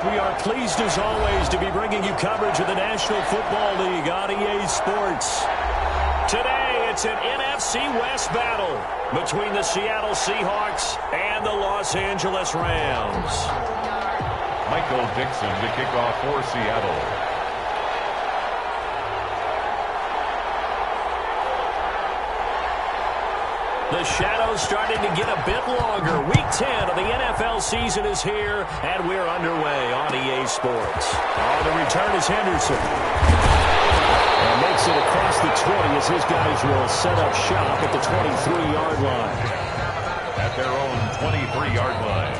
We are pleased as always to be bringing you coverage of the National Football League on EA Sports. Today, it's an NFC West battle between the Seattle Seahawks and the Los Angeles Rams. Michael Dixon to kick off for Seattle. The shadow's starting to get a bit longer. Week 10 of the NFL season is here, and we're underway on EA Sports. On the return is Henderson. And makes it across the 20 as his guys will set up shop at the 23-yard line. At their own 23-yard line.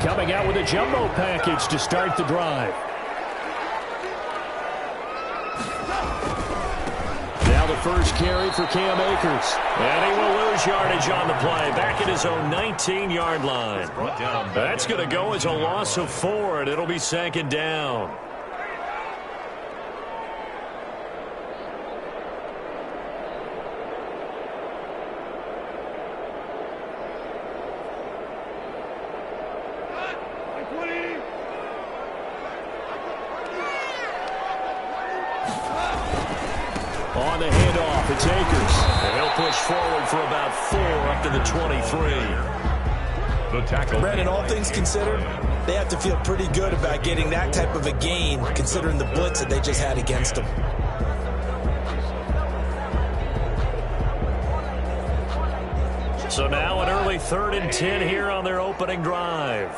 Coming out with a jumbo package to start the drive. First carry for Cam Akers. And he will lose yardage on the play. Back at his own 19-yard line. That's going to go as a loss of 4, and it'll be second down. On the handoff, it's Akers. And he'll push forward for about 4 up to the 23. The tackle. Brandon, all things considered, they have to feel pretty good about getting that type of a gain, considering the blitz that they just had against them. So now an early 3rd and 10 here on their opening drive.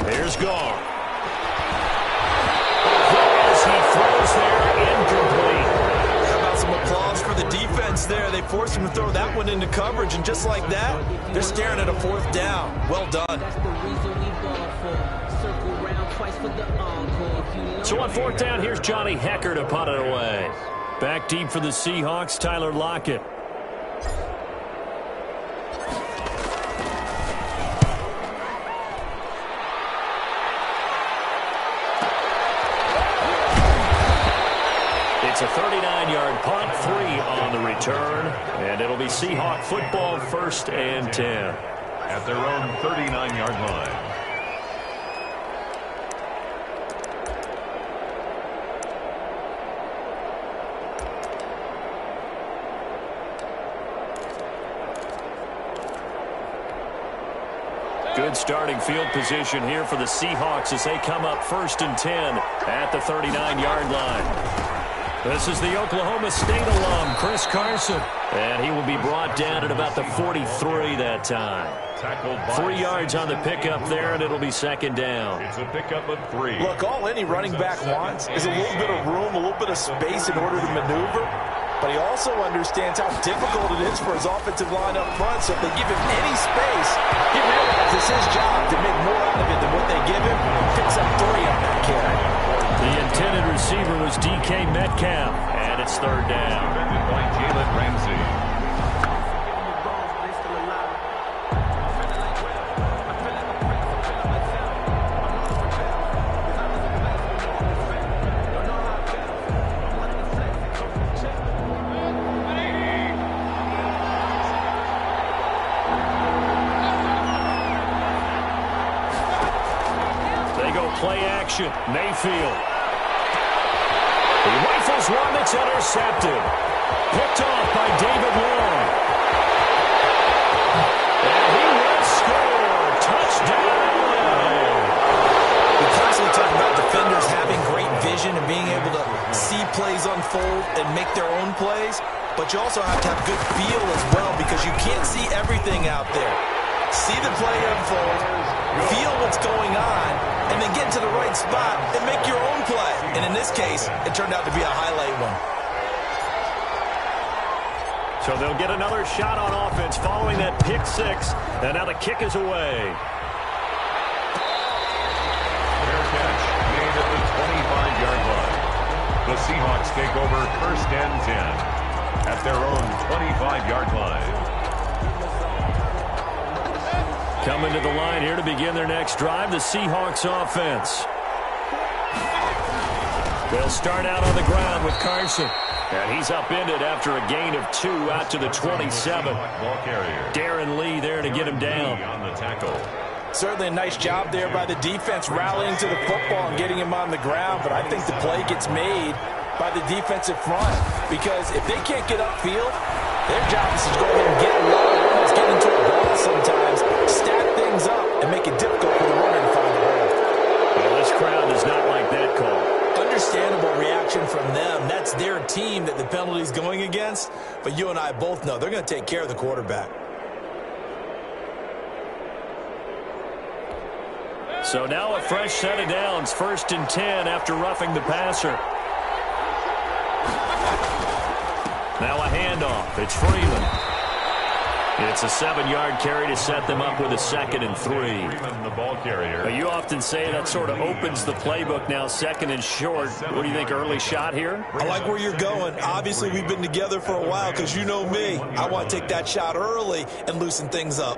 Here's Gone. As he throws there, incomplete. How about some applause for the defense there? They forced him to throw that one into coverage, and just like that, they're staring at a 4th down. Well done. So on 4th down, here's Johnny Hecker to punt it away. Back deep for the Seahawks, Tyler Lockett. It's a 39-yard punt, 3 on the return, and it'll be Seahawk football 1st and 10. At their own 39-yard line. Good starting field position here for the Seahawks as they come up 1st and 10 at the 39-yard line. This is the Oklahoma State alum, Chris Carson. And he will be brought down at about the 43 that time. 3 yards on the pickup there, and it'll be second down. It's a pickup of 3. Look, all any running back wants is a little bit of room, a little bit of space in order to maneuver. But he also understands how difficult it is for his offensive line up front. So if they give him any space, he realizes it's his job to make more out of it than what they give him. Picks up 3 on that carry. The intended receiver was DK Metcalf, and it's 3rd down. Defended by Jalen Ramsey. Play action. Mayfield. He rifles one that's intercepted. Picked off by David Long. And he will score. Touchdown. We constantly talk about defenders having great vision and being able to see plays unfold and make their own plays. But you also have to have good feel as well because you can't see everything out there. See the play unfold, feel what's going on, and then get to the right spot and make your own play. And in this case, it turned out to be a highlight one. So they'll get another shot on offense following that pick 6. And now the kick is away. Fair catch made at the 25-yard line. The Seahawks take over 1st and 10 at their own 25-yard line. Coming to the line here to begin their next drive, the Seahawks offense. They'll start out on the ground with Carson. And he's upended after a gain of 2 out to the 27. Darren Lee there to get him down. On the tackle. Certainly a nice job there by the defense rallying to the football and getting him on the ground. But I think the play gets made by the defensive front. Because if they can't get upfield, their job is to go ahead and get low, almost get into a ball sometimes, stack things up, and make it difficult for the runner to find the hole. Well, this crowd does not like that call. Understandable reaction from them. That's their team that the penalty's going against. But you and I both know they're going to take care of the quarterback. So now a fresh set of downs, 1st and 10 after roughing the passer. Now a handoff. It's Freeman. It's a 7-yard carry to set them up with a 2nd and 3. Freeman, the ball carrier. You often say that sort of opens the playbook now, 2nd and short. What do you think, early shot here? I like where you're going. Obviously, we've been together for a while because you know me. I want to take that shot early and loosen things up.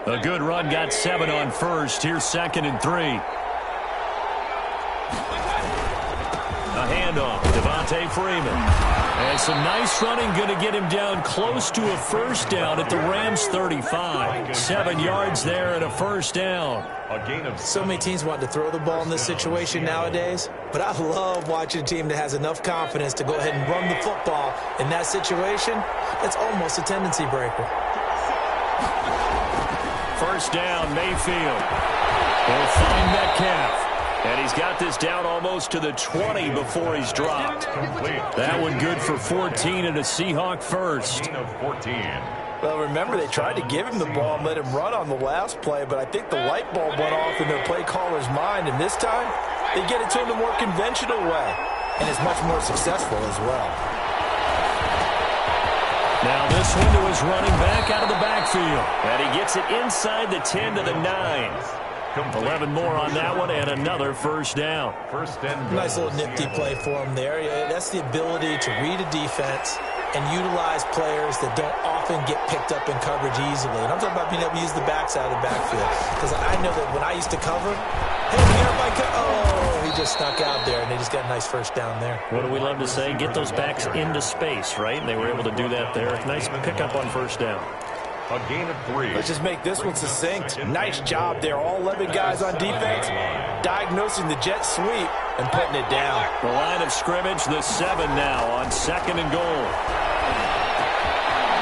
A good run, got 7 on first. Here's 2nd and 3. A handoff, Devontae Freeman. And some nice running, going to get him down close to a 1st down at the Rams 35. 7 yards there and a 1st down. A gain of so many teams want to throw the ball in this situation nowadays, but I love watching a team that has enough confidence to go ahead and run the football in that situation. It's almost a tendency breaker. 1st down, Mayfield. He'll find Metcalf. And he's got this down almost to the 20 before he's dropped. That one good for 14 and a Seahawk first. gain of 14. Well, remember, they tried to give him the ball and let him run on the last play, but I think the light bulb went off in their play caller's mind, and this time they get it to him the more conventional way, and it's much more successful as well. Now this one to his running back out of the backfield. And he gets it inside the 10 to the 9. 11 more on that one and another 1st down. 1st and goal. Nice little nifty play for him there. That's the ability to read a defense and utilize players that don't often get picked up in coverage easily. And I'm talking about being able to use the backside of the backfield. Because I know that when I used to cover, hey, we got my oh, he just snuck out there, and they just got a nice 1st down there. What do we love to say? Get those backs into space, right? And they were able to do that there. Nice pickup on 1st down. A gain of 3. Let's just make this one succinct. Nice job there. All 11 guys on defense diagnosing the jet sweep and putting it down. The line of scrimmage, the 7 now on 2nd and goal.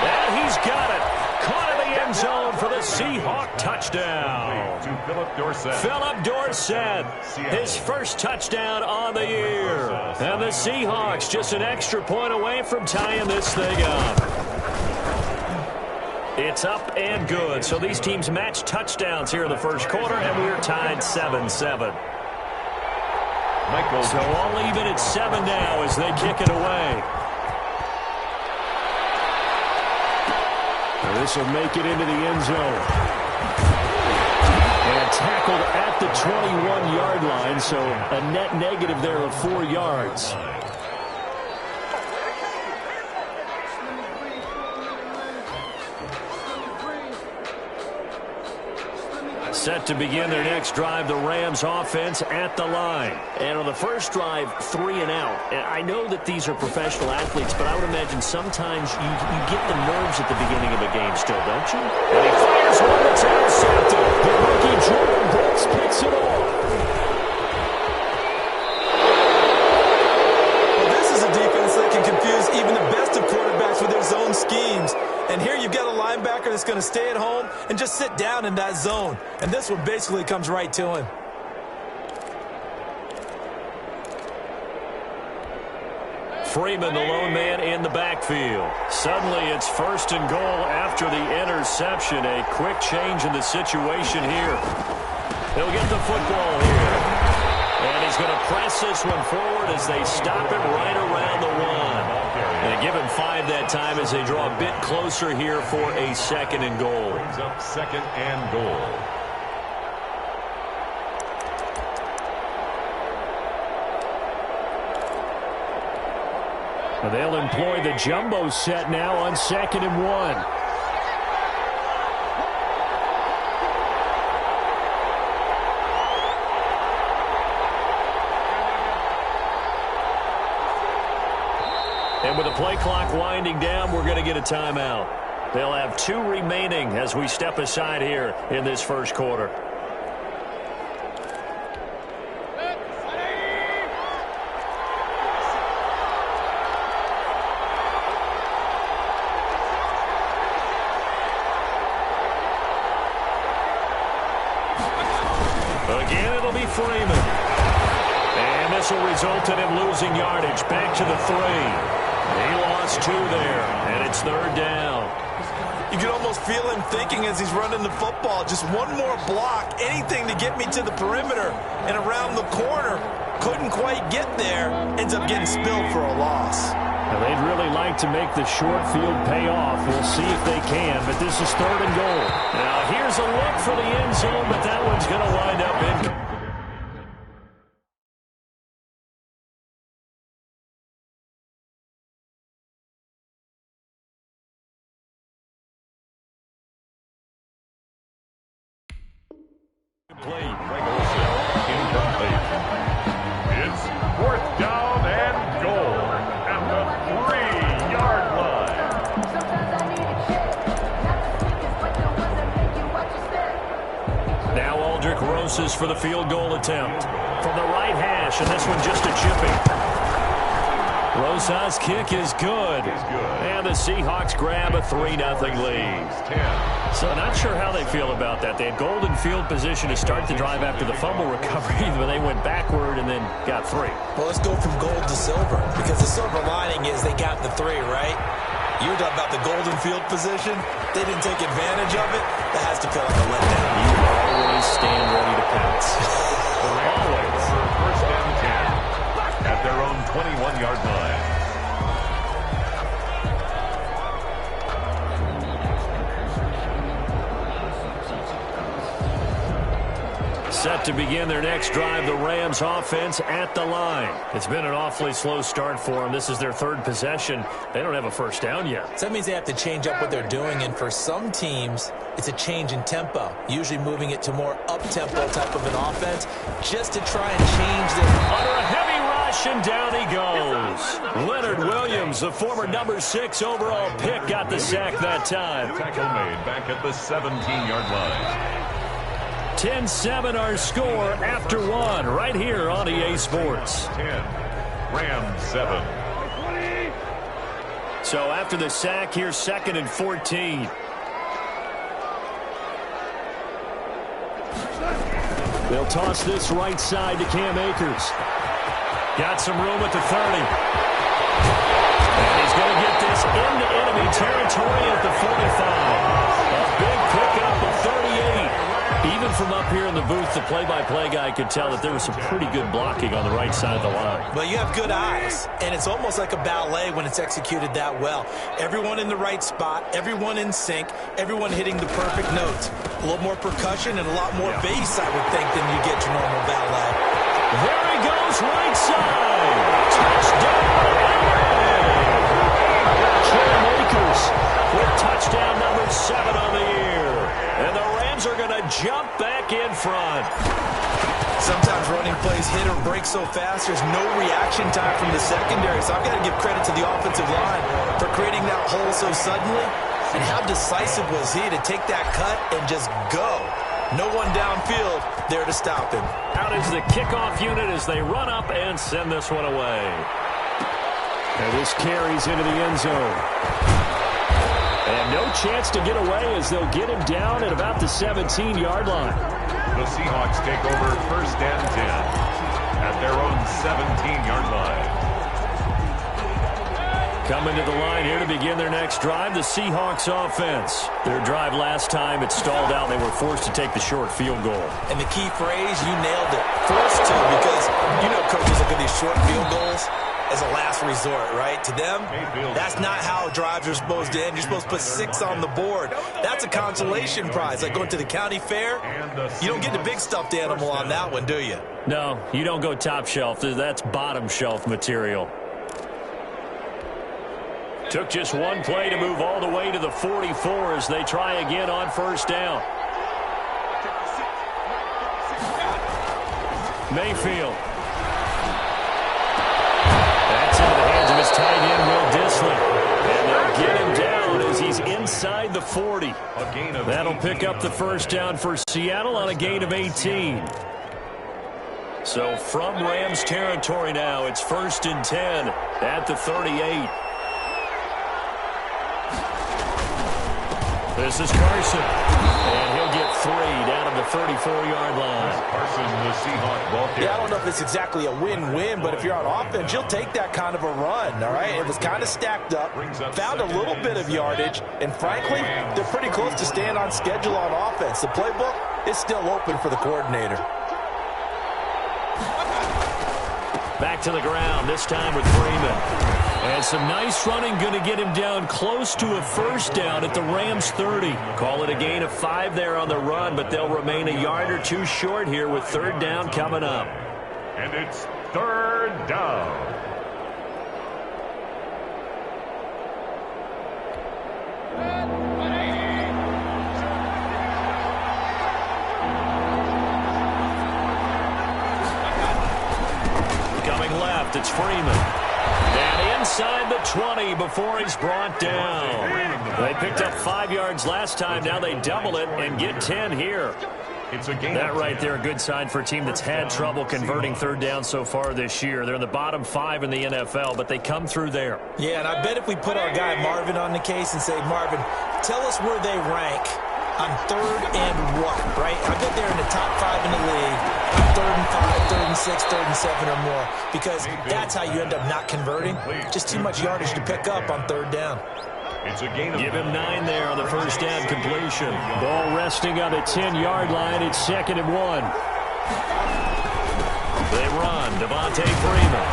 And he's got it. Caught in the end zone for the Seahawk touchdown. To Philip Dorsett. Philip Dorsett, his 1st touchdown on the year. And the Seahawks just an extra point away from tying this thing up. It's up and good. So these teams match touchdowns here in the 1st quarter, and we're tied 7-7. So all even at 7 now as they kick it away. And this will make it into the end zone. And tackled at the 21-yard line, so a net negative there of 4 yards. Set to begin their next drive, the Rams offense at the line. And on the first drive, 3 and out. And I know that these are professional athletes, but I would imagine sometimes you get the nerves at the beginning of a game still, don't you? And he fires one that's intercepted. The rookie Jordan Brooks picks it off. Well, this is a defense that can confuse even the best of quarterbacks with their zone schemes. And here you've got a linebacker that's going to stay at home and just sit down in that zone. And this one basically comes right to him. Freeman, the lone man in the backfield. Suddenly it's 1st and goal after the interception. A quick change in the situation here. He'll get the football here. And he's going to press this one forward as they stop it right around the 1. And give him 5 that time as they draw a bit closer here for a 2nd and goal. Brings up 2nd and goal. They'll employ the jumbo set now on 2nd and 1. And with the play clock winding down, we're going to get a timeout. They'll have 2 remaining as we step aside here in this first quarter. Again, it'll be Freeman. And this will result in him losing yardage. Back to the 3. He lost 2 there, and it's 3rd down. You can almost feel him thinking as he's running the football. Just one more block, anything to get me to the perimeter and around the corner. Couldn't quite get there. Ends up getting spilled for a loss. Now, they'd really like to make the short field pay off. We'll see if they can, but this is 3rd and goal. Now, here's a look for the end zone, but that one's going to wind up in. Incomplete. It's 4th down and goal at the 3-yard line. Now Aldrich Rosas for the field goal attempt from the right hash, and this one just a chipping. Rosas' kick is good. And the Seahawks grab a 3-0 lead. So not sure how they feel about that. They had golden field position to start the drive after the fumble recovery, but they went backward and then got 3. Well, let's go from gold to silver, because the silver lining is they got the 3, right? You were talking about the golden field position. They didn't take advantage of it. That has to feel like a letdown. You always stand ready to pounce. Always. 1st and 10 at their own 21-yard line. Set to begin their next drive, the Rams offense at the line. It's been an awfully slow start for them. This is their 3rd possession. They don't have a first down yet. So that means they have to change up what they're doing, and for some teams, it's a change in tempo, usually moving it to more up-tempo type of an offense, just to try and change this. Under a heavy rush, and down he goes. Leonard Williams, the former number 6 overall pick, got the sack that time. Tackle made back at the 17-yard line. 10-7 our score after 1 right here on EA Sports. 10, Rams 7. So after the sack, here's 2nd and 14. They'll toss this right side to Cam Akers. Got some room at the 30. And he's going to get this into enemy territory at the 45. A big pickup of 38. Even from up here in the booth, the play-by-play guy could tell that there was some pretty good blocking on the right side of the line. Well, you have good eyes, and it's almost like a ballet when it's executed that well. Everyone in the right spot, everyone in sync, everyone hitting the perfect notes. A little more percussion and a lot more bass, I would think, than you get your normal ballet. There he goes, right side. Touchdown, Cam Akers with touchdown number 7 on the year. And the Rams are going to jump back in front. Sometimes running plays hit or break so fast, there's no reaction time from the secondary. So I've got to give credit to the offensive line for creating that hole so suddenly. And how decisive was he to take that cut and just go? No one downfield there to stop him. Out is the kickoff unit as they run up and send this one away. And this carries into the end zone. And no chance to get away as they'll get him down at about the 17-yard line. The Seahawks take over 1st and 10 at their own 17-yard line. Coming to the line here to begin their next drive, the Seahawks offense. Their drive last time, it stalled out. They were forced to take the short field goal. And the key phrase, you nailed it. Forced to, because you know coaches look at these short field goals as a last resort, right? To them, that's not how drives are supposed to end. You're supposed to put 6 on the board. That's a consolation prize. Like going to the county fair, you don't get the big stuffed animal on that one, do you? No, you don't go top shelf. That's bottom shelf material. Took just one play to move all the way to the 44 as they try again on first down. Mayfield. That's into the hands of his tight end, Will Dissly. And they'll get him down as he's inside the 40. That'll pick up the first down for Seattle on a gain of 18. So from Rams territory now, it's 1st and 10 at the 38. This is Carson, and he'll get 3 down at the 34-yard line. Carson, the Seahawks ball carrier. Yeah, I don't know if it's exactly a win-win, but if you're on offense, you'll take that kind of a run, all right? It was kind of stacked up, found a little bit of yardage, and frankly, they're pretty close to staying on schedule on offense. The playbook is still open for the coordinator. Back to the ground, this time with Freeman. And some nice running, going to get him down close to a first down at the Rams 30. Call it a gain of 5 there on the run, but they'll remain a yard or 2 short here with 3rd down coming up. And it's 3rd down. Coming left, it's Freeman. And inside the 20 before he's brought down. They picked up 5 yards last time. Now they double it and get 10 here. It's a gain. That right there, a good sign for a team that's had trouble converting 3rd down so far this year. They're in the bottom 5 in the NFL, but they come through there. Yeah, and I bet if we put our guy Marvin on the case and say, Marvin, tell us where they rank on 3rd and what, right? I bet they're in the top 5 in the league on 3rd and 5, 3rd and 6, 3rd and 7 or more, because that's how you end up not converting. Just too much yardage to pick up on 3rd down. It's a gain of Give him 9 there on the first down completion. Ball resting on the 10-yard line. It's 2nd and 1. They run. Devontae Freeman.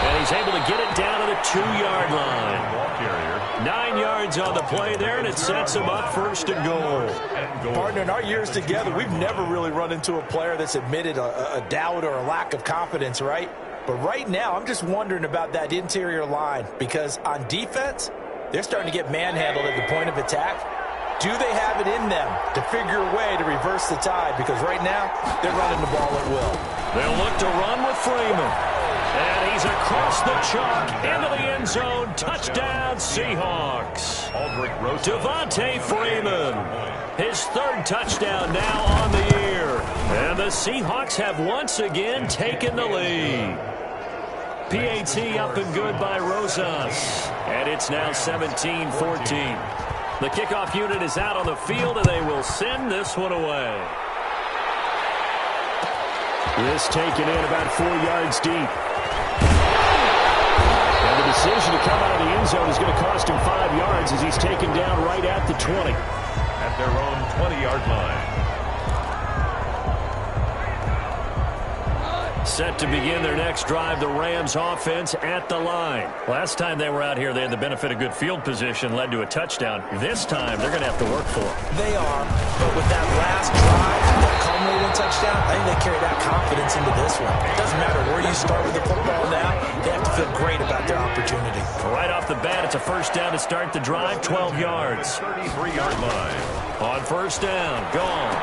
And he's able to get it down to the 2-yard line. ball carrier. 9 yards on the play there, and it sets him up 1st and goal. Partner, in our years together, we've never really run into a player that's admitted a doubt or a lack of confidence, right? But right now, I'm just wondering about that interior line, because on defense, they're starting to get manhandled at the point of attack. Do they have it in them to figure a way to reverse the tide? Because right now, they're running the ball at will. They'll look to run with Freeman. And he's across the chalk into the end zone. Touchdown, Seahawks. Devontae Freeman. His 3rd touchdown now on the year. And the Seahawks have once again taken the lead. PAT up and good by Rosas. And it's now 17-14. The kickoff unit is out on the field, and they will send this one away. This taken in about 4 yards deep. And the decision to come out of the end zone is going to cost him 5 yards as he's taken down right at the 20. At their own 20-yard line. Set to begin their next drive, the Rams offense at the line. Last time they were out here, they had the benefit of good field position, led to a touchdown. This time, they're going to have to work for it. They are, but with that last drive, that culminating touchdown, I think they carry that confidence into this one. It doesn't matter where you start with the football now, they have to feel great about their opportunity. Right off the bat, it's a first down to start the drive, 12 yards. 33-yard line. On first down, gone.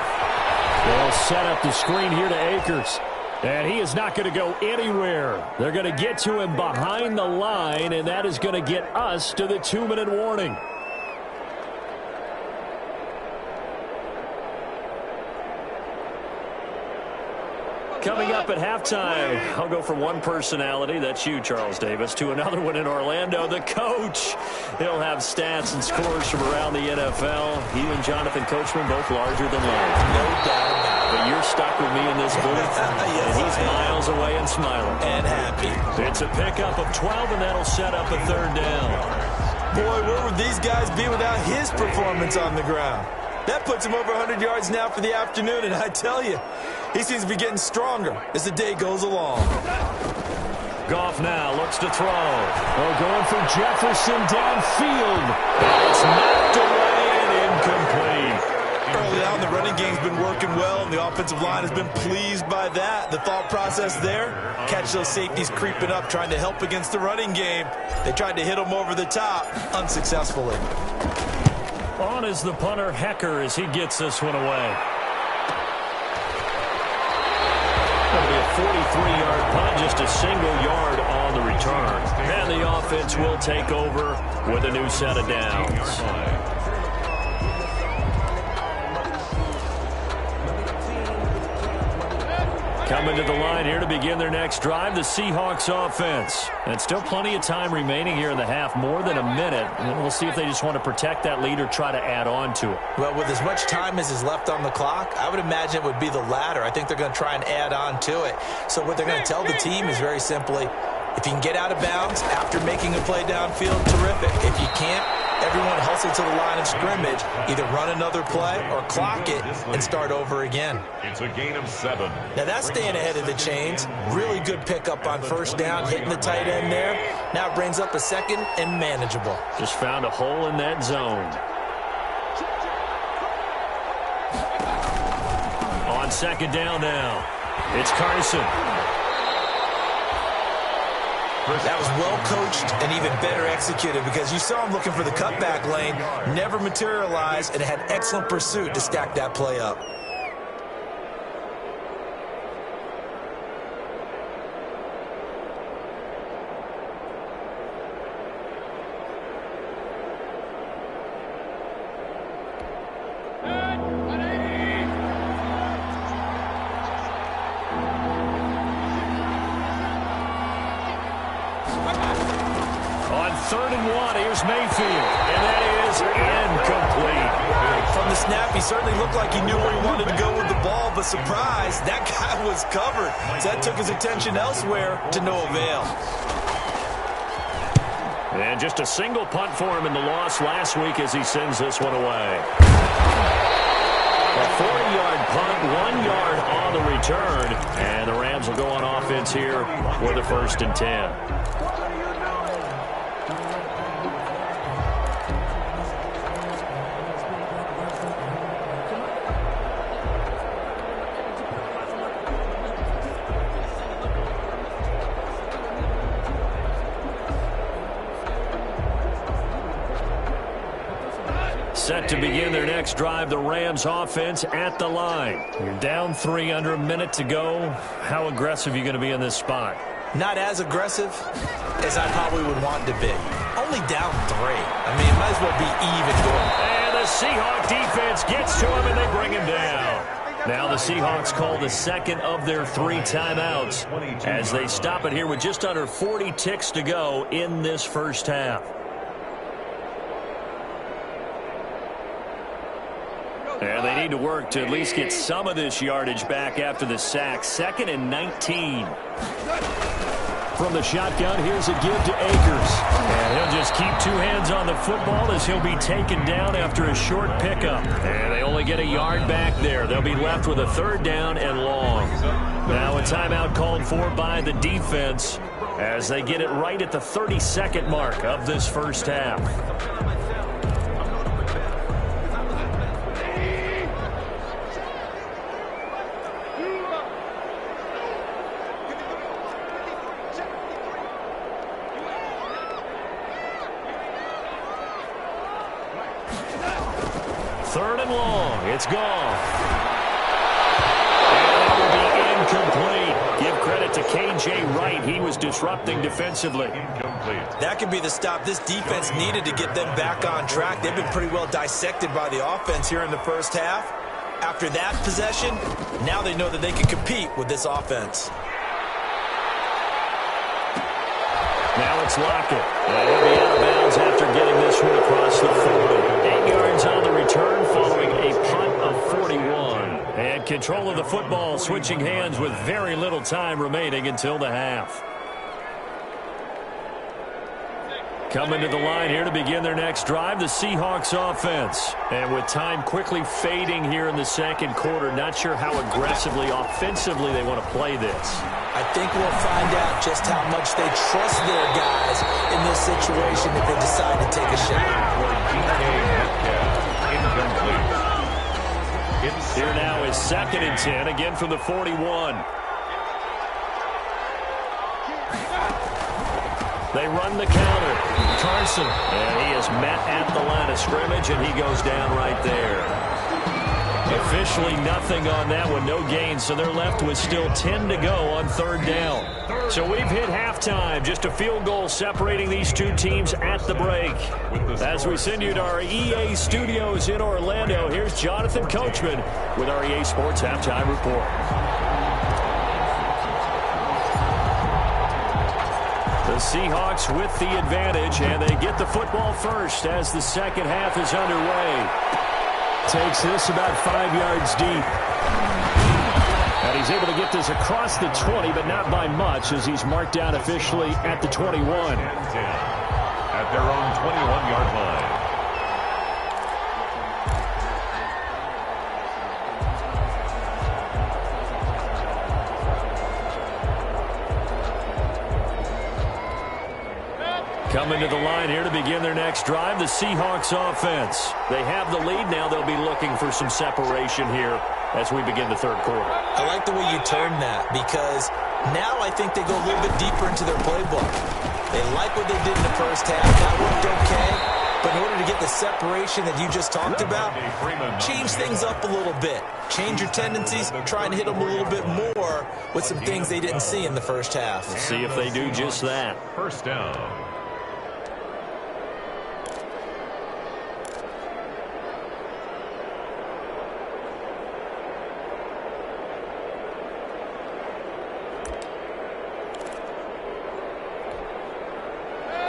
They'll set up the screen here to Akers. And he is not going to go anywhere. They're going to get to him behind the line, and that is going to get us to the 2-minute warning. Coming up at halftime, I'll go from one personality, that's you, Charles Davis, to another one in Orlando, the coach. He'll have stats and scores from around the NFL. He and Jonathan Coachman both larger than life. No doubt about it. But you're stuck with me in this booth, Yes, and he's miles away and smiling. And happy. It's a pickup of 12, and that'll set up a 3rd down. Boy, where would these guys be without his performance on the ground? That puts him over 100 yards now for the afternoon, and I tell you, he seems to be getting stronger as the day goes along. Goff now looks to throw. Oh, going for Jefferson downfield. It's knocked away and incomplete. Early on the running game's been working well, and the offensive line has been pleased by that. The thought process there, catch those safeties creeping up, trying to help against the running game. They tried to hit them over the top, unsuccessfully. On is the punter, Hecker, as he gets this one away. That'll be a 43-yard punt, just a single yard on the return. And the offense will take over with a new set of downs. Coming to the line here to begin their next drive, the Seahawks offense. And still plenty of time remaining here in the half, more than a minute. And we'll see if they just want to protect that lead or try to add on to it. Well, with as much time as is left on the clock, I would imagine it would be the latter. I think they're going to try and add on to it. So what they're going to tell the team is very simply, if you can get out of bounds after making a play downfield, terrific. If you can't, everyone hustle to the line of scrimmage, either run another play or clock it and start over again. It's a gain of 7. Now that's staying ahead of the chains. Really good pickup on first down, hitting the tight end there. Now it brings up a second and manageable. Just found a hole in that zone. On second down now, it's Carson. That was well coached and even better executed because you saw him looking for the cutback lane, never materialized, and had excellent pursuit to stack that play up. Third and 1, here's Mayfield, and that is incomplete. From the snap, he certainly looked like he knew where he wanted to go with the ball, but surprise, that guy was covered. So that took his attention elsewhere to no avail. And just a single punt for him in the loss last week as he sends this one away. A 40-yard punt, 1 yard on the return, and the Rams will go on offense here with a 1st and 10. Set to begin their next drive, the Rams offense at the line. You're down 3, under a minute to go. How aggressive are you going to be in this spot? Not as aggressive as I probably would want to be. Only down 3. I mean, it might as well be even going. And the Seahawk defense gets to him, and they bring him down. Now the Seahawks call the second of their 3 timeouts as they stop it here with just under 40 ticks to go in this first half. And they need to work to at least get some of this yardage back after the sack. 2nd and 19. From the shotgun, here's a give to Akers. And he'll just keep 2 hands on the football as he'll be taken down after a short pickup. And they only get a yard back there. They'll be left with a 3rd down and long. Now a timeout called for by the defense as they get it right at the 32nd mark of this first half. It's gone. And it will be incomplete. Give credit to K.J. Wright. He was disrupting defensively. Incomplete. That could be the stop this defense needed to get them back on track. They've been pretty well dissected by the offense here in the first half. After that possession, now they know that they can compete with this offense. Now it's Lockett. And he'll be out of bounds after getting this one across the 40. 8 yards on the return following a punt of 41. And control of the football switching hands with very little time remaining until the half. Coming to the line here to begin their next drive, the Seahawks offense. And with time quickly fading here in the second quarter, not sure how aggressively, offensively they want to play this. I think we'll find out just how much they trust their guys in this situation if they decide to take a shot. Incomplete. Here now is 2nd and 10, again from the 41. They run the counter. Carson. And he is met at the line of scrimmage, and he goes down right there. Officially nothing on that one, no gain, so they're left with still 10 to go on 3rd down. So we've hit halftime, just a field goal separating these two teams at the break. As we send you to our EA studios in Orlando, here's Jonathan Coachman with our EA Sports Halftime Report. The Seahawks with the advantage, and they get the football first as the second half is underway. Takes this about 5 yards deep. And he's able to get this across the 20, but not by much, as he's marked down officially at the 21. At their own 21-yard line. Coming to the line here to begin their next drive, the Seahawks offense. They have the lead now. They'll be looking for some separation here as we begin the 3rd quarter. I like the way you term that, because now I think they go a little bit deeper into their playbook. They like what they did in the first half. That worked okay. But in order to get the separation that you just talked about, change things up a little bit. Change your tendencies, try and hit them a little bit more with some things they didn't see in the first half. Let's see if they do just that. 1st down.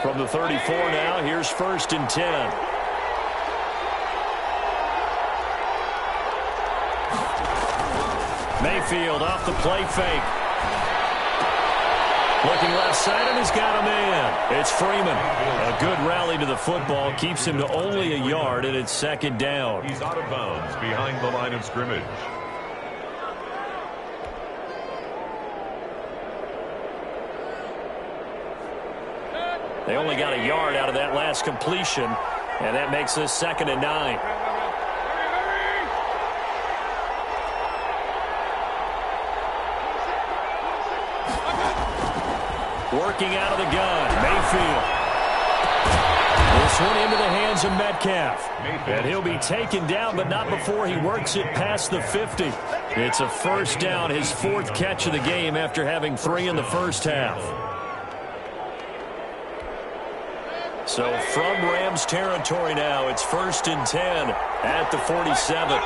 From the 34 now, here's 1st and 10. Mayfield off the play fake. Looking left side, and he's got a man. It's Freeman. A good rally to the football, keeps him to only a yard, and it's 2nd down. He's out of bounds behind the line of scrimmage. They only got a yard out of that last completion, and that makes this 2nd and 9. Working out of the gun, Mayfield. This one into the hands of Metcalf. And he'll be taken down, but not before he works it past the 50. It's a 1st down, his 4th catch of the game after having 3 in the first half. So from Rams territory now, it's 1st and 10 at the 47.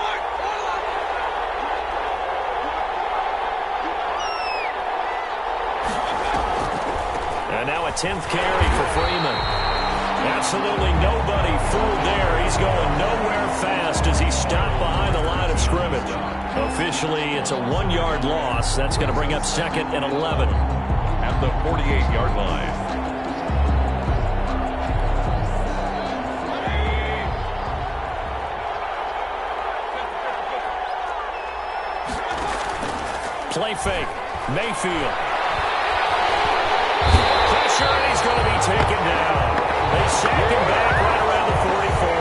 And now a 10th carry for Freeman. Absolutely nobody fooled there. He's going nowhere fast as he stopped behind the line of scrimmage. Officially, it's a 1-yard loss. That's going to bring up 2nd and 11. At the 48-yard line. Play fake. Mayfield. Pressure, and he's going to be taken down. They sack him back right around the 44.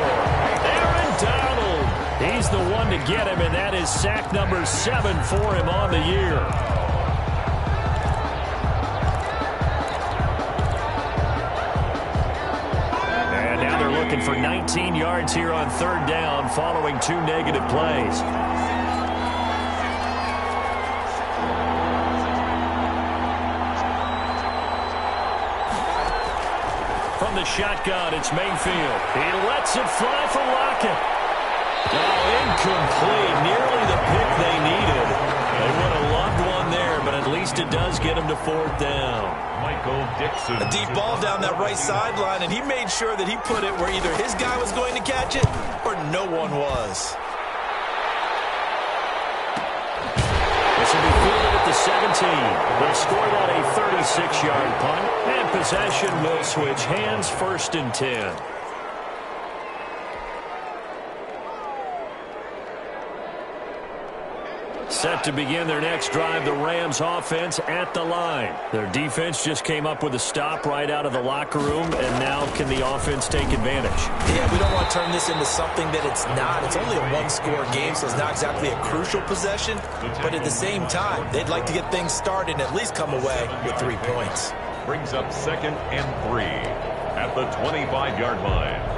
Aaron Donald. He's the one to get him, and that is sack number 7 for him on the year. And now they're looking for 19 yards here on 3rd down following 2 negative plays. From the shotgun, it's Mayfield. He lets it fly for Lockett. Oh, incomplete. Nearly the pick they needed. They would have loved one there, but at least it does get him to 4th down. Michael Dixon. A deep ball down that right sideline, and he made sure that he put it where either his guy was going to catch it or no one was. This will be fielded at the 17. They'll score that a 36-yard punt, and possession will switch hands, 1st and 10. Set to begin their next drive, the Rams offense at the line. Their defense just came up with a stop right out of the locker room, and now can the offense take advantage? Yeah, we don't want to turn this into something that it's not. It's only a one-score game, so it's not exactly a crucial possession. But at the same time, they'd like to get things started and at least come away with 3 points. Brings up 2nd and 3 at the 25-yard line.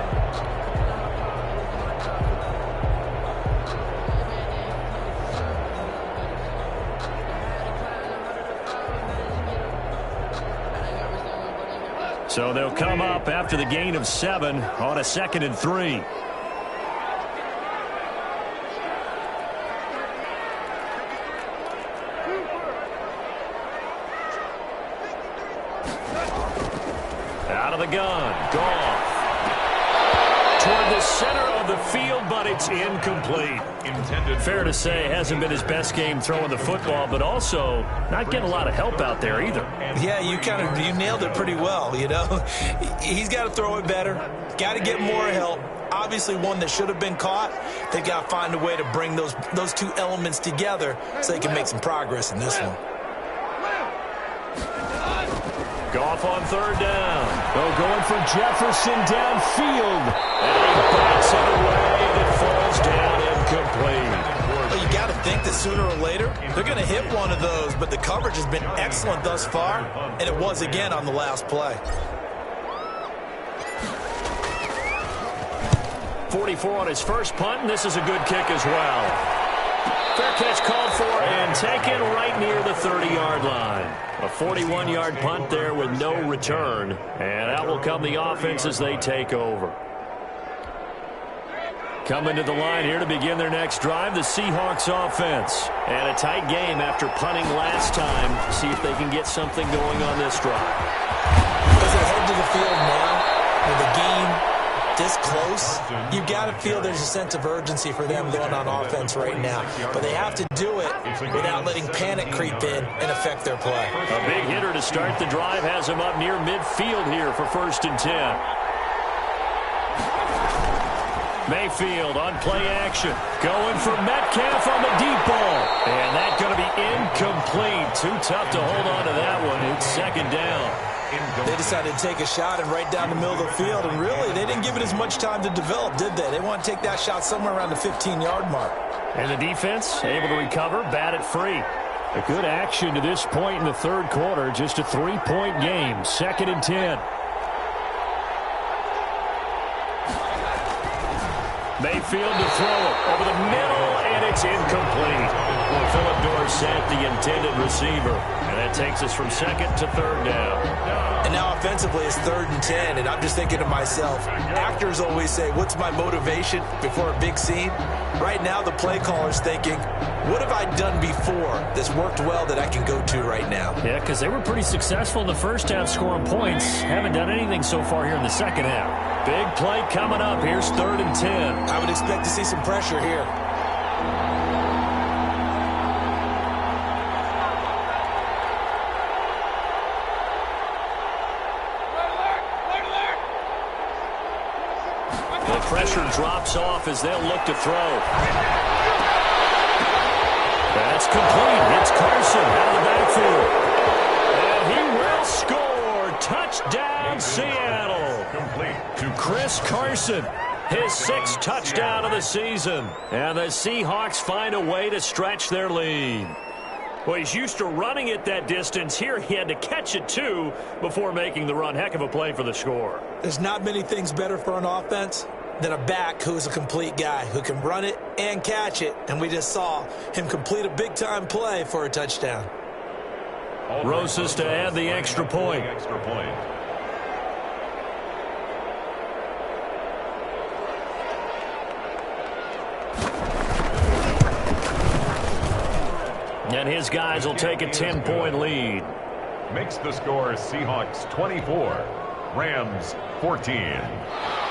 So they'll come up after the gain of 7 on a 2nd and 3. Out of the gun. Goff. Toward the center of the field, but it's incomplete. Fair to say, hasn't been his best game throwing the football, but also not getting a lot of help out there either. Yeah, you nailed it pretty well, you know. He's got to throw it better. Got to get more help. Obviously one that should have been caught. They've got to find a way to bring those 2 elements together so they can make some progress in this one. Goff on 3rd down. They're going for Jefferson downfield. And he bats it away, and it falls down incomplete. Well, you got to think that sooner or later they're going to hit one of those, but the coverage has been excellent thus far, and it was again on the last play. 44 on his first punt, and this is a good kick as well. Fair catch called for and taken right near the 30-yard line. A 41-yard punt there with no return. And out will come the offense as they take over. Coming to the line here to begin their next drive, the Seahawks offense. And a tight game after punting last time. See if they can get something going on this drive. As they head to the field now, with the game this close, you've got to feel there's a sense of urgency for them going on offense right now. But they have to do it without letting panic creep in and affect their play. A big hitter to start the drive has him up near midfield here for 1st and 10. Mayfield on play action. Going for Metcalf on the deep ball. And that's going to be incomplete. Too tough to hold on to that one. It's 2nd down. They decided to take a shot and right down the middle of the field, and really, they didn't give it as much time to develop, did they? They want to take that shot somewhere around the 15-yard mark. And the defense able to recover, bat it free. A good action to this point in the 3rd quarter, just a 3-point game, 2nd and 10. Mayfield to throw it over the middle, and it's incomplete. Philip Dorsett, the intended receiver. And that takes us from 2nd to 3rd down. And now offensively it's 3rd and 10, and I'm just thinking to myself, actors always say, what's my motivation before a big scene? Right now the play caller's thinking, what have I done before that's worked well that I can go to right now? Yeah, because they were pretty successful in the first half scoring points. Haven't done anything so far here in the second half. Big play coming up. Here's 3rd and 10. I would expect to see some pressure here. The pressure drops off as they'll look to throw. That's complete. It's Carson out of the backfield. And he will score. Touchdown, Seattle. Complete to Chris Carson, his 6th touchdown of the season. And the Seahawks find a way to stretch their lead. Well, he's used to running it that distance. Here he had to catch it, too, before making the run. Heck of a play for the score. There's not many things better for an offense than a back who's a complete guy who can run it and catch it. And we just saw him complete a big-time play for a touchdown. Rosas to add the extra point. And his guys will take a 10-point lead. Makes the score Seahawks 24, Rams 14.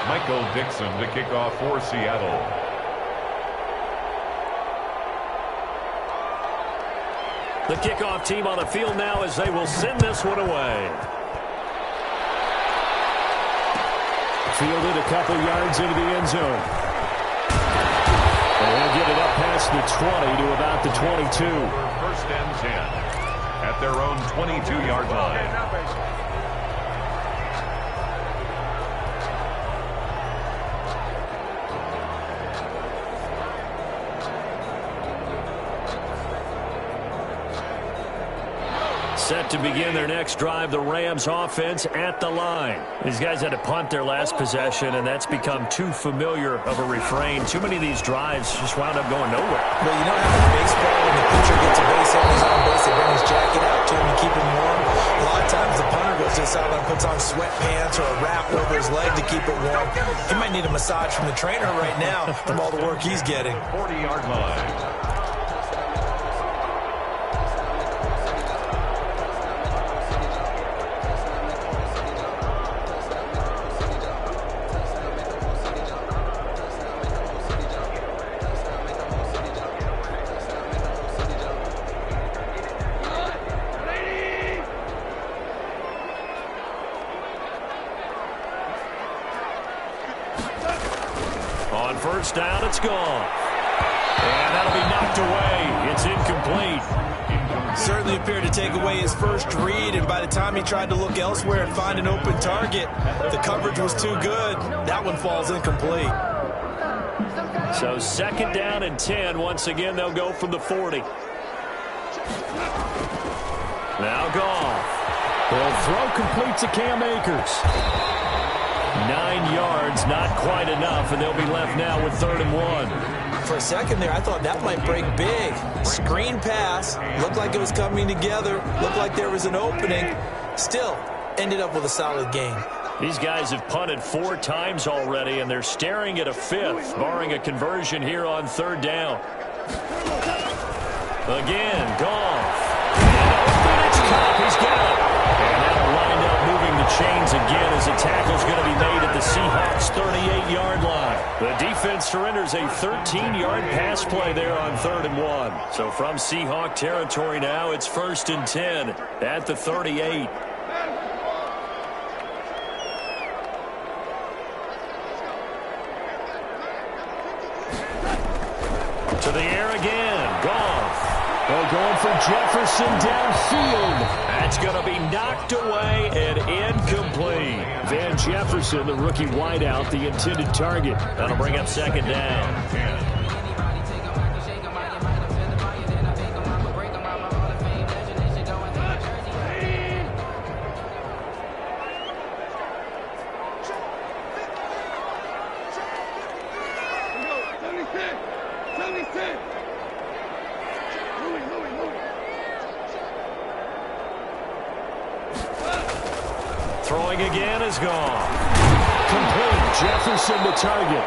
Michael Dixon to kick off for Seattle. The kickoff team on the field now as they will send this one away. Fielded a couple yards into the end zone. And he'll get it up past across the 20 to about the 22. First and 10 at their own 22-yard line. Set to begin their next drive, the Rams offense at the line. These guys had to punt their last possession, and that's become too familiar of a refrain. Too many of these drives just wound up going nowhere. Well, you know how in baseball, when the pitcher gets a base hit, he's on base, they bring his jacket out to him to keep him warm. A lot of times the punter goes to the sideline, puts on sweatpants or a wrap over his leg to keep it warm. He might need a massage from the trainer right now from all the work he's getting. 40-yard line. On first down, it's gone. And that'll be knocked away. It's incomplete. Certainly appeared to take away his first read, and by the time he tried to look elsewhere and find an open target, the coverage was too good. That one falls incomplete. So second down and 10. Once again, they'll go from the 40. Now Goff. They'll throw complete to Cam Akers. 9 yards, not quite enough, and they'll be left now with 3rd and 1. For a second there, I thought that might break big. Screen pass, looked like it was coming together, looked like there was an opening. Still, ended up with a solid gain. These guys have punted 4 times already, and they're staring at a 5th, barring a conversion here on 3rd down. Again, Goff. And open, it's caught. He's got it. And that'll wind up moving the chains again as a tackle's going to be made at the Seahawks' 38-yard line. The defense surrenders a 13-yard pass play there on 3rd and 1. So from Seahawk territory now, it's 1st and 10 at the 38. To the air again, Goff. Oh, going for Jefferson downfield. That's going to be knocked away and incomplete. Van Jefferson, the rookie wideout, the intended target. That'll bring up 2nd down. Throwing again is gone. Complete. Jefferson the target.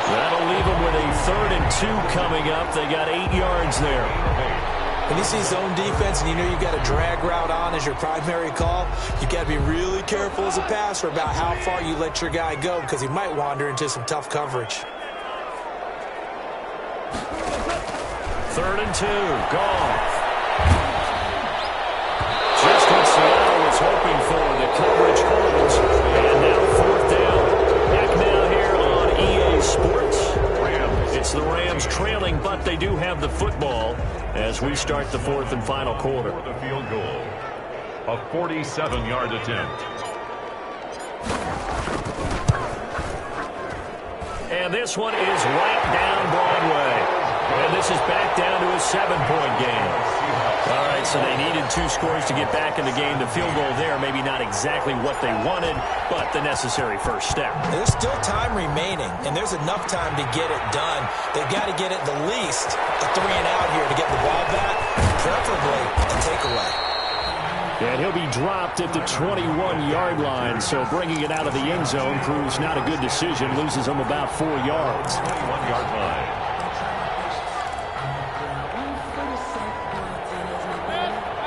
That'll leave them with a 3rd and 2 coming up. They got 8 yards there. When you see zone defense and you know you've got a drag route on as your primary call, you got to be really careful as a passer about how far you let your guy go because he might wander into some tough coverage. 3rd and 2. Goff. Just what Seattle was hoping for. The coverage holds. And now 4th down. Back now here on EA Sports. It's the Rams trailing, but they do have the football as we start the 4th and final quarter. For the field goal, a 47-yard attempt. And this one is right down Broadway. And this is back down to a 7-point game. All right, so they needed 2 scores to get back in the game. The field goal there, maybe not exactly what they wanted, but the necessary first step. There's still time remaining, and there's enough time to get it done. They've got to get at the least a 3 and out here to get the ball back, preferably a takeaway. And he'll be dropped at the 21-yard line, so bringing it out of the end zone proves not a good decision. Loses him about 4 yards. 21-yard line.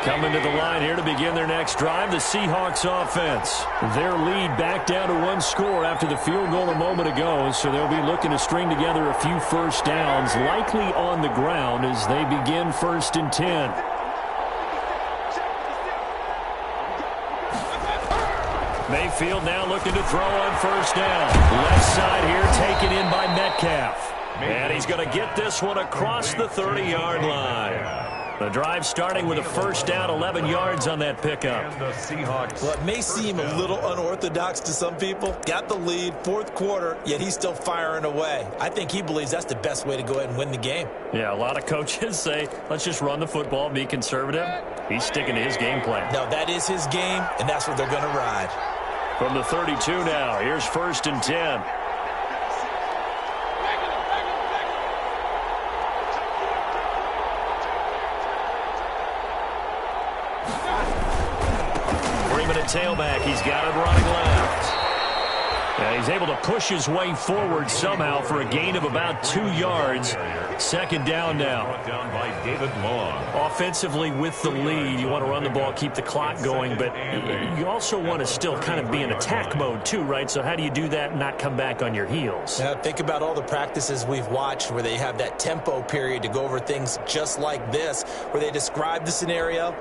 Coming to the line here to begin their next drive, the Seahawks offense. Their lead back down to 1 score after the field goal a moment ago, so they'll be looking to string together a few first downs, likely on the ground as they begin 1st and 10. Mayfield now looking to throw on 1st down. Left side here taken in by Metcalf. And he's going to get this one across the 30-yard line. The drive starting with a first down, 11 yards on that pickup. Well, it may seem a little unorthodox to some people. Got the lead, fourth quarter, yet he's still firing away. I think he believes that's the best way to go ahead and win the game. Yeah, a lot of coaches say, let's just run the football, be conservative. He's sticking to his game plan. No, that is his game, and that's what they're going to ride. From the 32 now, here's 1st and 10. Tailback, he's got it running left. Yeah, he's able to push his way forward somehow for a gain of about 2 yards. 2nd down now. Down by David Long. Offensively with the lead, you want to run the ball, keep the clock going, but you also want to still kind of be in attack mode too, right? So how do you do that and not come back on your heels? Now, think about all the practices we've watched where they have that tempo period to go over things just like this, where they describe the scenario,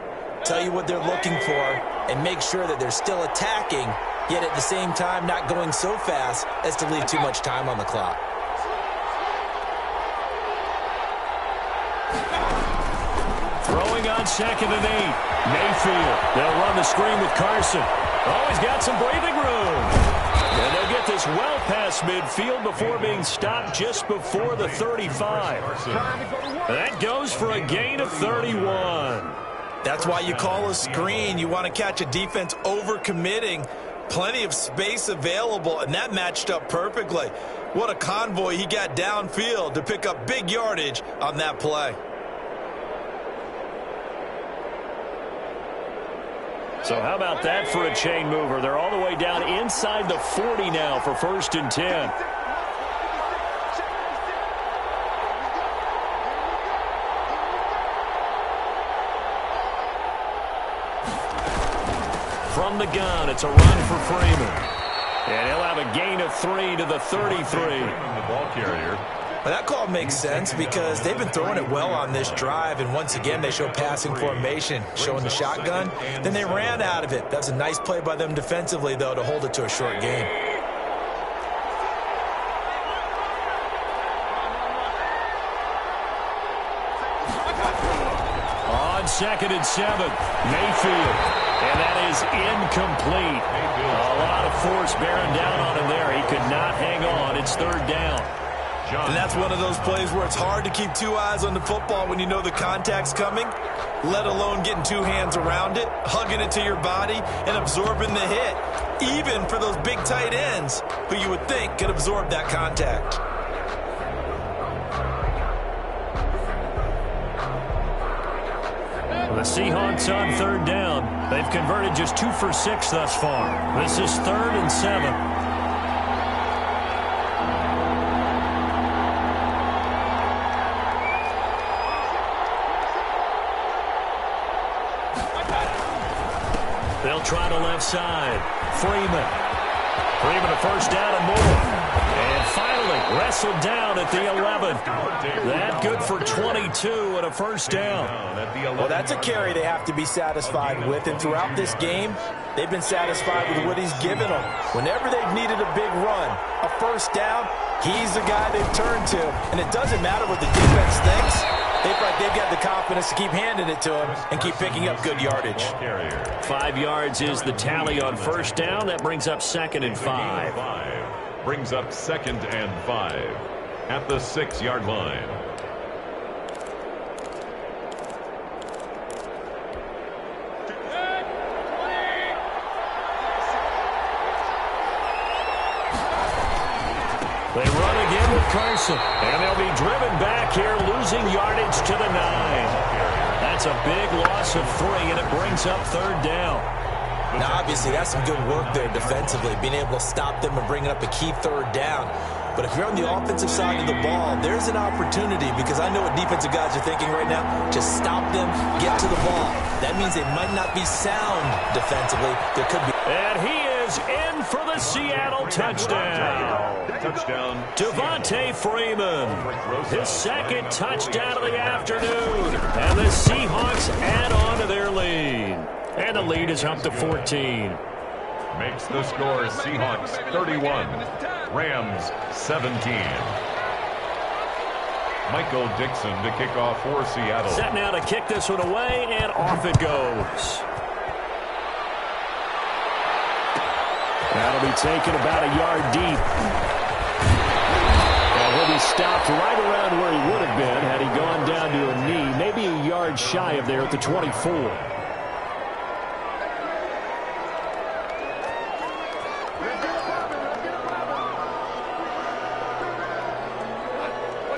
tell you what they're looking for, and make sure that they're still attacking, yet at the same time not going so fast as to leave too much time on the clock. Throwing on 2nd and 8. Mayfield. They'll run the screen with Carson. Oh, he's got some breathing room. And they'll get this well past midfield before being stopped just before the 35. That goes for a gain of 31. That's why you call a screen. You want to catch a defense overcommitting. Plenty of space available, and that matched up perfectly. What a convoy he got downfield to pick up big yardage on that play. So how about that for a chain mover? They're all the way down inside the 40 now for 1st and 10. From the gun, it's a run for Freeman. And he'll have a gain of 3 to the 33. The ball carrier. Well, that call makes sense because they've been throwing it well on this drive, and once again they show passing formation, showing the shotgun. Then they ran out of it. That's a nice play by them defensively, though, to hold it to a short game. On 2nd and 7, Mayfield. And that is incomplete. A lot of force bearing down on him there. He could not hang on. It's 3rd down. And that's one of those plays where it's hard to keep 2 eyes on the football when you know the contact's coming, let alone getting 2 hands around it, hugging it to your body, and absorbing the hit, even for those big tight ends who you would think could absorb that contact. The Seahawks on 3rd down. They've converted just 2 for 6 thus far. This is 3rd and 7. They'll try to left side. Freeman a first down and more. And finally wrestled down at the 11. That good for 22 and a first down. Well, that's a carry they have to be satisfied with. And throughout this game, they've been satisfied with what he's given them. Whenever they've needed a big run, a first down, he's the guy they've turned to. And it doesn't matter what the defense thinks. They've got the confidence to keep handing it to him and keep picking up good yardage. 5 yards is the tally on first down. That brings up 2nd and 5. Brings up 2nd and 5 at the 6-yard line. They run again with Carson, and they'll be driven back here, losing yardage to the 9. That's a big loss of 3, and it brings up 3rd down. Now, obviously, that's some good work there defensively, being able to stop them and bringing up a key 3rd down. But if you're on the offensive side of the ball, there's an opportunity, because I know what defensive guys are thinking right now. Just stop them, get to the ball. That means they might not be sound defensively. There could be. And he is in for the Seattle touchdown. Touchdown. Devontae Freeman, his 2nd touchdown of the afternoon. And the Seahawks add on to their lead. And the lead is up to 14. Makes the score Seahawks 31, Rams 17. Michael Dixon to kick off for Seattle. Set now to kick this one away, and off it goes. That'll be taken about a yard deep. And he'll be stopped right around where he would have been had he gone down to a knee, maybe a yard shy of there at the 24.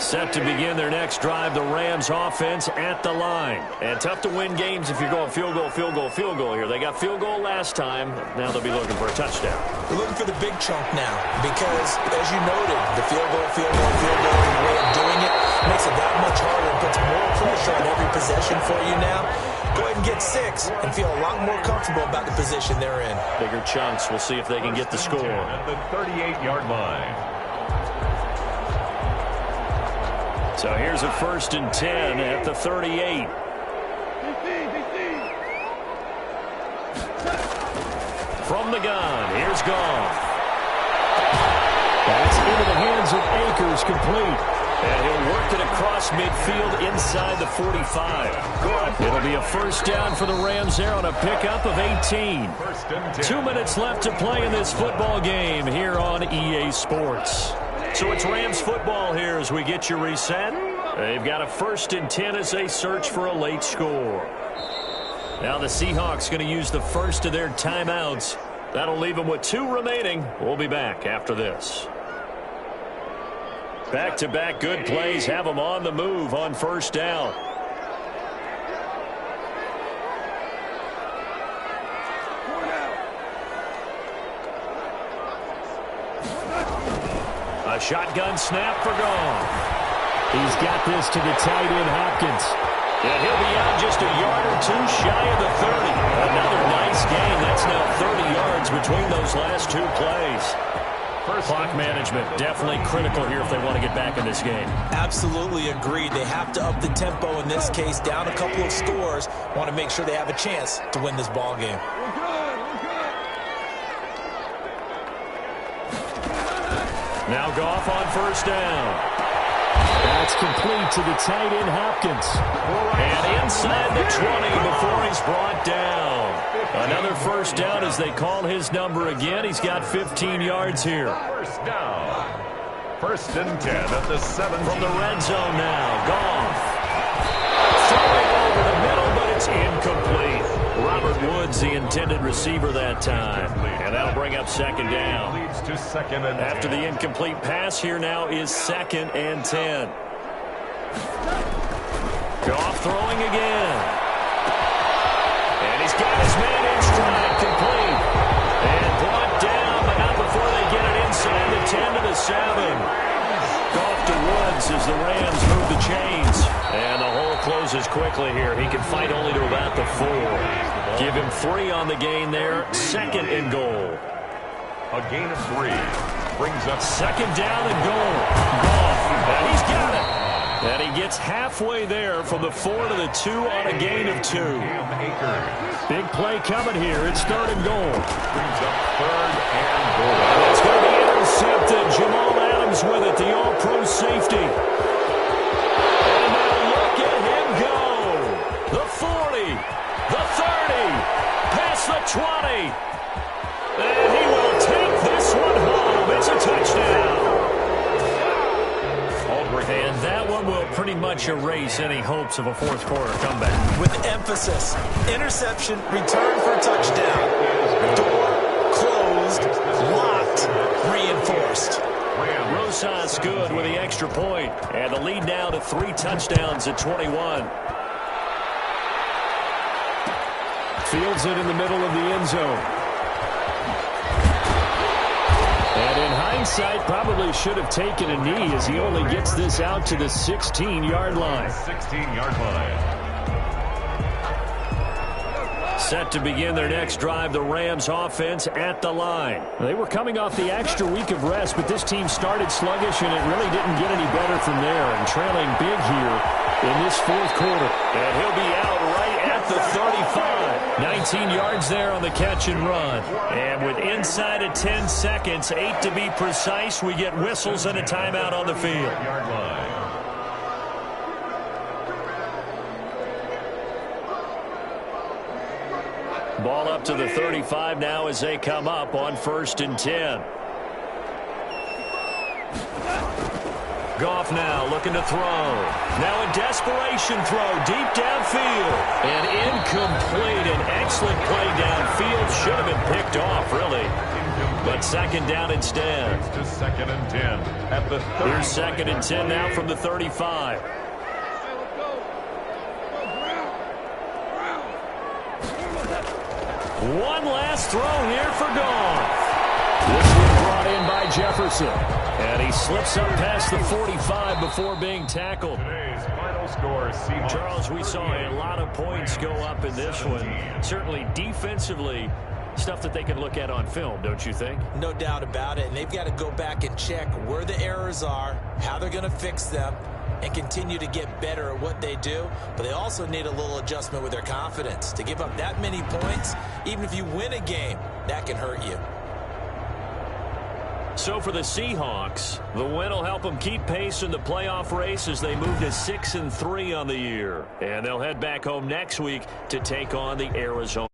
Set to begin their next drive, the Rams offense at the line. And tough to win games if you're going field goal, field goal, field goal here. They got field goal last time. Now they'll be looking for a touchdown. They're looking for the big chunk now because, as you noted, the field goal, field goal, field goal, and the way of doing it makes it that much harder and puts more pressure on every possession for you now. Go ahead and get 6 and feel a lot more comfortable about the position they're in. Bigger chunks. We'll see if they can get the score. At the 38-yard line. So here's a 1st and 10 at the 38. From the gun, here's Goff. That's into the hands of Akers, complete. And he'll work it across midfield inside the 45. It'll be a 1st down for the Rams there on a pickup of 18. 2 minutes left to play in this football game here on EA Sports. So it's Rams football here as we get you reset. They've got a 1st and 10 as they search for a late score. Now the Seahawks going to use the first of their timeouts. That'll leave them with 2 remaining. We'll be back after this. Back-to-back good plays have them on the move on 1st down. A shotgun snap for Goff. He's got this to the tight end, Hopkins. And he'll be out just a yard or 2 shy of the 30. Another nice gain. That's now 30 yards between those last 2 plays. Clock management definitely critical here if they want to get back in this game. Absolutely agreed. They have to up the tempo in this case, down a couple of scores. Want to make sure they have a chance to win this ball game. Now Goff on 1st down. That's complete to the tight end, Hopkins. And inside the 20 before he's brought down. Another 1st down as they call his number again. He's got 15 yards here. 1st down. 1st and 10 at the 7. From the red zone now, Goff. Throwing over the middle, but it's incomplete. Robert Woods, the intended receiver that time. And that'll bring up 2nd down. Leads to 2nd and 10. After the incomplete pass, here now is 2nd and 10. Goff throwing again. And he's got his man in stride, complete. And brought down, but not before they get it inside the 10 to the 7. Goff to Woods as the Rams move the chains. And the hole closes quickly here. He can fight only to about the 4. Give him 3 on the gain there. 2nd and goal. A gain of 3 brings up 2nd down and goal. Goff, and he's got it. And he gets halfway there from the 4 to the 2 on a gain of 2. Big play coming here. It's 3rd and goal. Brings up 3rd and goal. And it's going to be intercepted. Jamal Adams with it, the all-pro safety. And now look at him go. The 40, the 30, past the 20. And he will take this one home. It's a touchdown. And that one will pretty much erase any hopes of a 4th quarter comeback. With emphasis, interception, return for a touchdown. Door closed, locked, reinforced. Rosas good with the extra point. And the lead now to 3 touchdowns at 21. Fields it in the middle of the end zone. And in hindsight, probably should have taken a knee as he only gets this out to the 16-yard line. 16-yard line. Set to begin their next drive, the Rams offense at the line. They were coming off the extra week of rest, but this team started sluggish, and it really didn't get any better from there. And trailing big here in this 4th quarter. And he'll be out right at the 35. 19 yards there on the catch and run. And with inside of 10 seconds, 8 to be precise, we get whistles and a timeout on the field. Ball up to the 35 now as they come up on 1st and 10. Goff now looking to throw. Now a desperation throw deep downfield. And incomplete. An excellent play downfield. Should have been picked off, really. But 2nd down instead. It's to 2nd and 10 at the 30. Here's 2nd and 10 now from the 35. One last throw here for Goff. This one brought in by Jefferson. And he slips up past the 45 before being tackled. Today's final score, Seahawks. Charles, we saw a lot of points go up in this one. Certainly defensively, stuff that they can look at on film, don't you think? No doubt about it. And they've got to go back and check where the errors are, how they're going to fix them, and continue to get better at what they do. But they also need a little adjustment with their confidence. To give up that many points, even if you win a game, that can hurt you. So for the Seahawks, the win will help them keep pace in the playoff race as they move to 6-3 on the year. And they'll head back home next week to take on the Arizona.